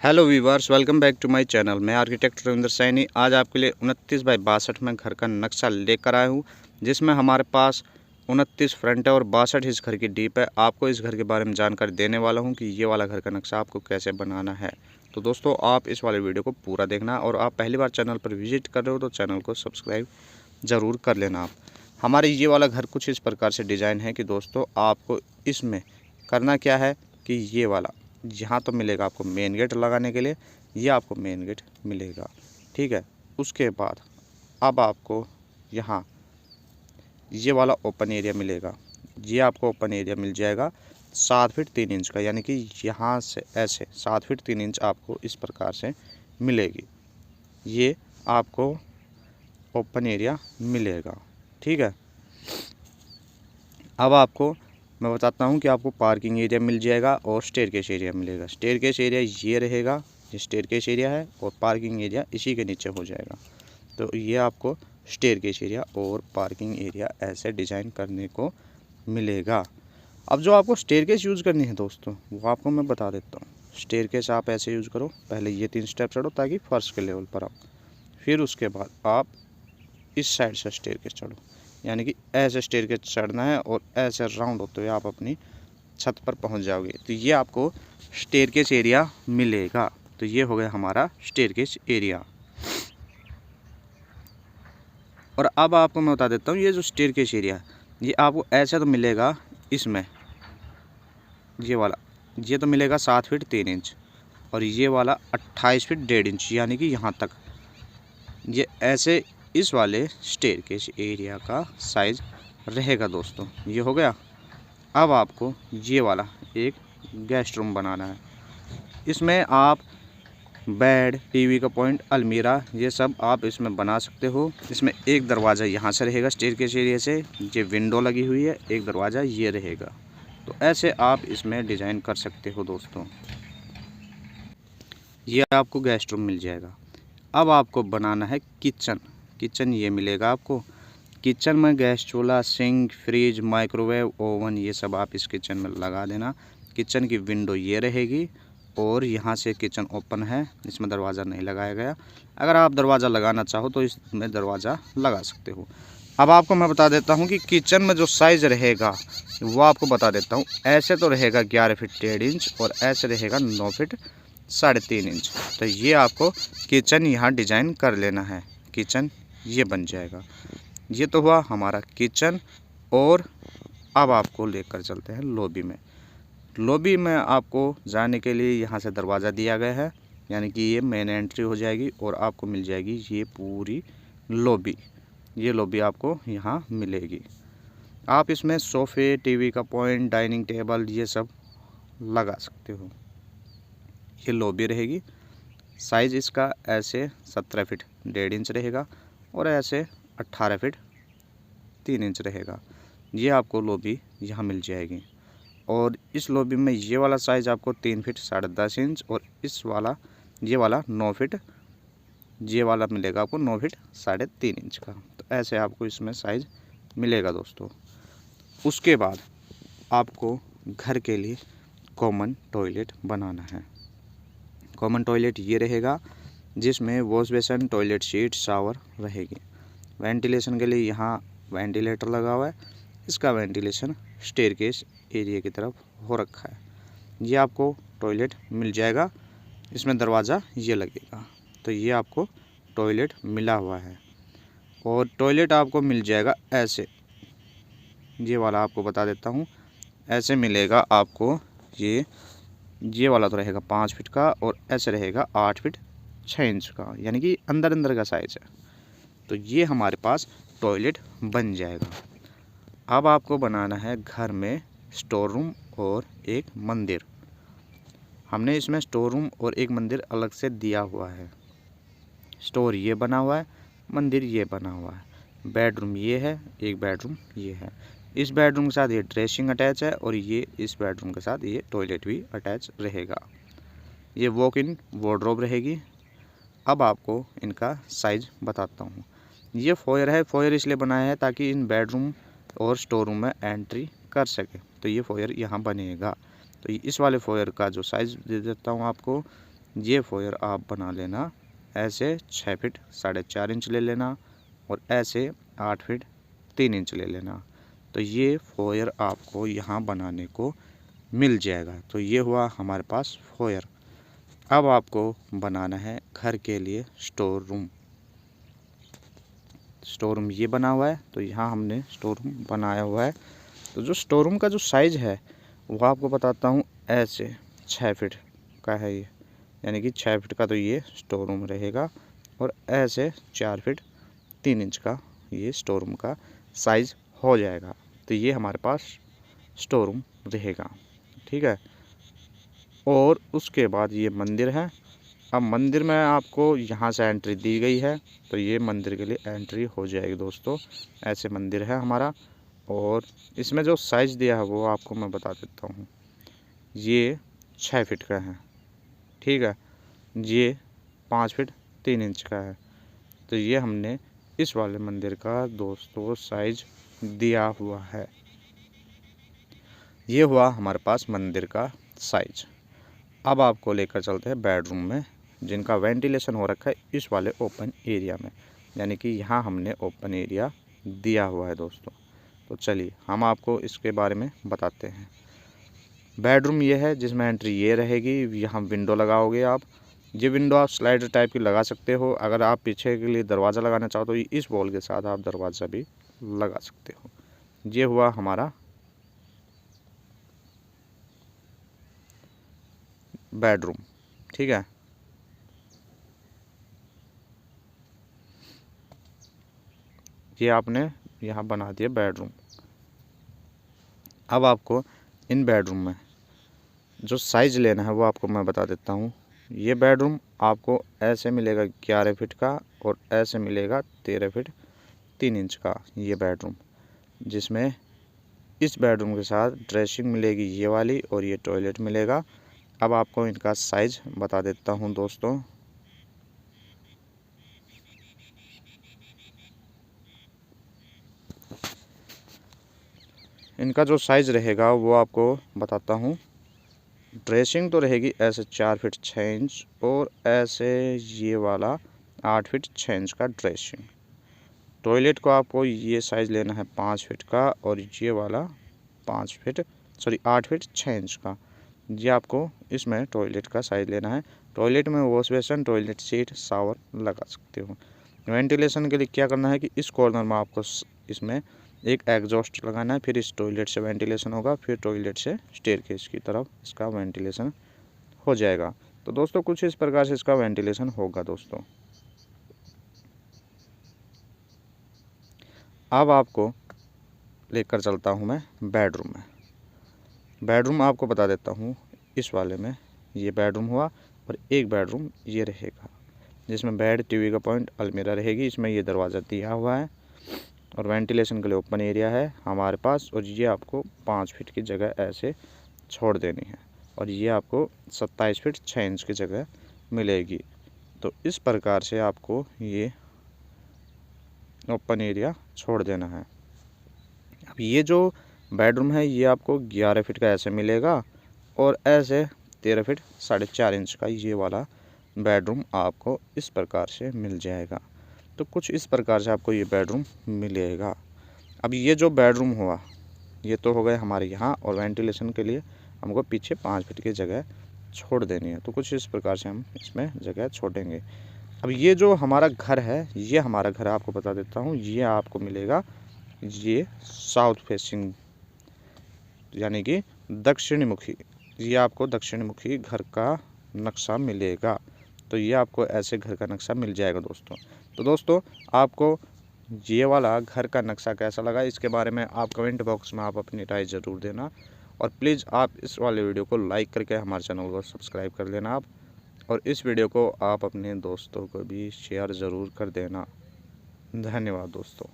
Hello viewers, welcome back to my channel. मैं architect Ravindra Saini आज आपके लिए 29 बाई 62 में घर का नक्शा लेकर आया हूँ, जिसमें हमारे पास 29 फ्रंट है और 62 इस घर की डीप है। आपको इस घर के बारे में जानकारी देने वाला हूँ कि ये वाला घर का नक्शा आपको कैसे बनाना है। तो दोस्तों, आप इस वाले वीडियो को पूरा देखना और आप पहली बार चैनल पर विजिट कर रहे हो तो चैनल को सब्सक्राइब ज़रूर कर लेना। आप हमारे ये वाला घर कुछ इस प्रकार से डिज़ाइन है कि दोस्तों, आपको इसमें करना क्या है कि ये वाला यहाँ तो मिलेगा आपको मेन गेट लगाने के लिए, ये आपको मेन गेट मिलेगा, ठीक है। उसके बाद अब आपको यहाँ ये वाला ओपन एरिया मिलेगा, ये आपको ओपन एरिया मिल जाएगा 7 फीट 3 इंच का, यानी कि यहाँ से ऐसे 7 फीट 3 इंच आपको इस प्रकार से मिलेगी। ये आपको ओपन एरिया मिलेगा, ठीक है। अब आपको मैं बताता हूँ कि आपको पार्किंग एरिया मिल जाएगा और स्टेयरकेस एरिया मिलेगा। स्टेयरकेस एरिया ये रहेगा, ये स्टेयरकेस एरिया है और पार्किंग एरिया इसी के नीचे हो जाएगा। तो ये आपको स्टेयरकेस एरिया और पार्किंग एरिया ऐसे डिज़ाइन करने को मिलेगा। अब जो आपको स्टेयरकेस यूज़ करनी है दोस्तों, वो आपको मैं बता देता हूँ। स्टेयरकेस आप ऐसे यूज़ करो, पहले ये 3 स्टेप चढ़ो ताकि फर्श के लेवल पर आओ, फिर उसके बाद आप इस साइड से स्टेयरकेस चढ़ो, यानी कि ऐसे स्टेयरकेस चढ़ना है और ऐसे राउंड होते हुए आप अपनी छत पर पहुंच जाओगे। तो ये आपको स्टेयरकेस एरिया मिलेगा। तो ये हो गया हमारा स्टेयरकेस एरिया। और अब आपको मैं बता देता हूँ, ये जो स्टेयरकेस एरिया है ये आपको ऐसा तो मिलेगा, इसमें ये वाला ये तो मिलेगा 7 फीट 3 इंच और ये वाला 28 फीट 1.5 इंच, यानी कि यहाँ तक ये ऐसे इस वाले स्टेयरकेस एरिया का साइज़ रहेगा दोस्तों। ये हो गया। अब आपको ये वाला एक गेस्ट रूम बनाना है। इसमें आप बेड, टीवी का पॉइंट, अलमीरा, ये सब आप इसमें बना सकते हो। इसमें एक दरवाज़ा यहाँ से रहेगा स्टेयरकेस एरिया से, ये विंडो लगी हुई है, एक दरवाज़ा ये रहेगा। तो ऐसे आप इसमें डिज़ाइन कर सकते हो दोस्तों। ये आपको गेस्ट रूम मिल जाएगा। अब आपको बनाना है किचन। किचन ये मिलेगा आपको। किचन में गैस चूल्हा, सिंक, फ्रिज, माइक्रोवेव, ओवन, ये सब आप इस किचन में लगा देना। किचन की विंडो ये रहेगी और यहाँ से किचन ओपन है, इसमें दरवाज़ा नहीं लगाया गया। अगर आप दरवाज़ा लगाना चाहो तो इसमें दरवाज़ा लगा सकते हो। अब आपको मैं बता देता हूँ कि किचन में जो साइज़ रहेगा वो आपको बता देता हूँ। ऐसे तो रहेगा 11 फीट 1.5 इंच और ऐसे रहेगा 9 फीट 3.5 इंच। तो ये आपको किचन यहाँ डिज़ाइन कर लेना है। किचन ये बन जाएगा। ये तो हुआ हमारा किचन। और अब आपको लेकर चलते हैं लॉबी में। लॉबी में आपको जाने के लिए यहाँ से दरवाज़ा दिया गया है, यानी कि ये मेन एंट्री हो जाएगी और आपको मिल जाएगी ये पूरी लॉबी। ये लॉबी आपको यहाँ मिलेगी। आप इसमें सोफ़े, टीवी का पॉइंट, डाइनिंग टेबल, ये सब लगा सकते हो। ये लॉबी रहेगी। साइज़ इसका ऐसे 17 फीट 1.5 इंच रहेगा और ऐसे 18 फीट 3 इंच रहेगा। ये आपको लॉबी यहाँ मिल जाएगी। और इस लॉबी में ये वाला साइज़ आपको 3 फीट 10.5 इंच और इस वाला ये वाला 9 फीट, ये वाला मिलेगा आपको 9 फीट 3.5 इंच का। तो ऐसे आपको इसमें साइज़ मिलेगा दोस्तों। उसके बाद आपको घर के लिए कॉमन टॉयलेट बनाना है। कॉमन टॉयलेट ये रहेगा, जिसमें wash basin, toilet seat, shower रहेगी। वेंटिलेशन के लिए यहाँ वेंटिलेटर लगा हुआ है। इसका वेंटिलेशन स्टेयरकेस एरिया की तरफ हो रखा है। ये आपको टॉयलेट मिल जाएगा। इसमें दरवाज़ा ये लगेगा। तो ये आपको टॉयलेट मिला हुआ है। और टॉयलेट आपको मिल जाएगा ऐसे, ये वाला आपको बता देता हूँ। ऐसे मिलेगा आपको। ये वाला तो रहेगा 5 फीट का और ऐसे रहेगा 8 फीट 6 इंच का, यानी कि अंदर अंदर का साइज़ है। तो ये हमारे पास टॉयलेट बन जाएगा। अब आपको बनाना है घर में स्टोर रूम और एक मंदिर। हमने इसमें स्टोर रूम और एक मंदिर अलग से दिया हुआ है। स्टोर ये बना हुआ है, मंदिर ये बना हुआ है। बेडरूम ये है, एक बेडरूम ये है। इस बेडरूम के साथ ये ड्रेसिंग अटैच है और ये इस बेडरूम के साथ ये टॉयलेट भी अटैच रहेगा। ये वॉक इन वार्डरोब रहेगी। अब आपको इनका साइज़ बताता हूँ। ये फोयर है। फोयर इसलिए बनाया है ताकि इन बेडरूम और स्टोर रूम में एंट्री कर सके। तो ये फोयर यहाँ बनेगा। तो इस वाले फोयर का जो साइज़ दे देता हूँ आपको, ये फोयर आप बना लेना ऐसे 6 फीट 4.5 इंच ले लेना और ऐसे 8 फीट 3 इंच ले लेना। तो ये फोयर आपको यहाँ बनाने को मिल जाएगा। तो ये हुआ हमारे पास फोयर। अब आपको बनाना है घर के लिए स्टोर रूम। स्टोर रूम ये बना हुआ है, तो यहाँ हमने स्टोर रूम बनाया हुआ है। तो जो स्टोर रूम का जो साइज़ है वो आपको बताता हूँ। ऐसे 6 फीट का है ये, यानी कि 6 फीट का तो ये स्टोर रूम रहेगा और ऐसे 4 फीट 3 इंच का ये स्टोर रूम का साइज़ हो जाएगा। तो ये हमारे पास स्टोर रूम रहेगा, ठीक है। और उसके बाद ये मंदिर है। अब मंदिर में आपको यहाँ से एंट्री दी गई है, तो ये मंदिर के लिए एंट्री हो जाएगी दोस्तों। ऐसे मंदिर है हमारा और इसमें जो साइज़ दिया है वो आपको मैं बता देता हूँ। ये 6 फीट का है, ठीक है। ये 5 फीट 3 इंच का है। तो ये हमने इस वाले मंदिर का दोस्तों साइज दिया हुआ है। ये हुआ हमारे पास मंदिर का साइज। अब आपको लेकर चलते हैं बेडरूम में, जिनका वेंटिलेशन हो रखा है इस वाले ओपन एरिया में, यानी कि यहाँ हमने ओपन एरिया दिया हुआ है दोस्तों। तो चलिए हम आपको इसके बारे में बताते हैं। बेडरूम ये है जिसमें एंट्री ये रहेगी। यहाँ विंडो लगाओगे आप। ये विंडो आप स्लाइडर टाइप की लगा सकते हो। अगर आप पीछे के लिए दरवाज़ा लगाना चाहो तो इस वॉल के साथ आप दरवाज़ा भी लगा सकते हो। ये हुआ हमारा बेडरूम, ठीक है। ये आपने यहाँ बना दिया बेडरूम। अब आपको इन बेडरूम में जो साइज़ लेना है वो आपको मैं बता देता हूँ। ये बेडरूम आपको ऐसे मिलेगा 11 फीट का और ऐसे मिलेगा 13 फीट 3 इंच का ये बेडरूम, जिसमें इस बेडरूम के साथ ड्रेसिंग मिलेगी ये वाली और ये टॉयलेट मिलेगा। अब आपको इनका साइज़ बता देता हूँ दोस्तों। इनका जो साइज़ रहेगा वो आपको बताता हूँ। ड्रेसिंग तो रहेगी ऐसे 4 फीट 6 इंच और ऐसे ये वाला 8 फीट 6 इंच का ड्रेसिंग। टॉयलेट को आपको ये साइज़ लेना है 5 फीट का और ये वाला 8 फीट 6 इंच का। ये आपको इसमें टॉयलेट का साइज़ लेना है। टॉयलेट में wash basin, toilet seat, shower लगा सकते हो। वेंटिलेशन के लिए क्या करना है कि इस कॉर्नर में आपको इसमें एक एग्जॉस्ट लगाना है, फिर इस टॉयलेट से वेंटिलेशन होगा, फिर टॉयलेट से स्टेयरकेस की तरफ इसका वेंटिलेशन हो जाएगा। तो दोस्तों कुछ इस प्रकार से इसका वेंटिलेशन होगा दोस्तों। अब आपको लेकर चलता हूँ मैं बेडरूम में। बेडरूम आपको बता देता हूँ। इस वाले में ये बेडरूम हुआ और एक बेडरूम ये रहेगा, जिसमें बेड, टीवी का पॉइंट, अलमीरा रहेगी। इसमें ये दरवाज़ा दिया हुआ है और वेंटिलेशन के लिए ओपन एरिया है हमारे पास। और ये आपको 5 फीट की जगह ऐसे छोड़ देनी है और ये आपको 27 फीट 6 इंच की जगह मिलेगी। तो इस प्रकार से आपको ये ओपन एरिया छोड़ देना है। अब ये जो बेडरूम है ये आपको 11 फीट का ऐसे मिलेगा और ऐसे 13 फीट 4.5 इंच का ये वाला बेडरूम आपको इस प्रकार से मिल जाएगा। तो कुछ इस प्रकार से आपको ये बेडरूम मिलेगा। अब ये जो बेडरूम हुआ ये तो हो गए हमारे यहाँ, और वेंटिलेशन के लिए हमको पीछे 5 फीट की जगह छोड़ देनी है। तो कुछ इस प्रकार से हम इसमें जगह छोड़ेंगे। अब ये जो हमारा घर है, ये हमारा घर आपको बता देता हूँ। ये आपको मिलेगा ये साउथ फेसिंग, यानी कि दक्षिण मुखी। ये आपको दक्षिण मुखी घर का नक्शा मिलेगा। तो ये आपको ऐसे घर का नक्शा मिल जाएगा दोस्तों। तो दोस्तों आपको ये वाला घर का नक्शा कैसा लगा, इसके बारे में आप कमेंट बॉक्स में आप अपनी राय ज़रूर देना। और प्लीज़ आप इस वाले वीडियो को लाइक करके हमारे चैनल को सब्सक्राइब कर लेना आप, और इस वीडियो को आप अपने दोस्तों को भी शेयर ज़रूर कर देना। धन्यवाद दोस्तों।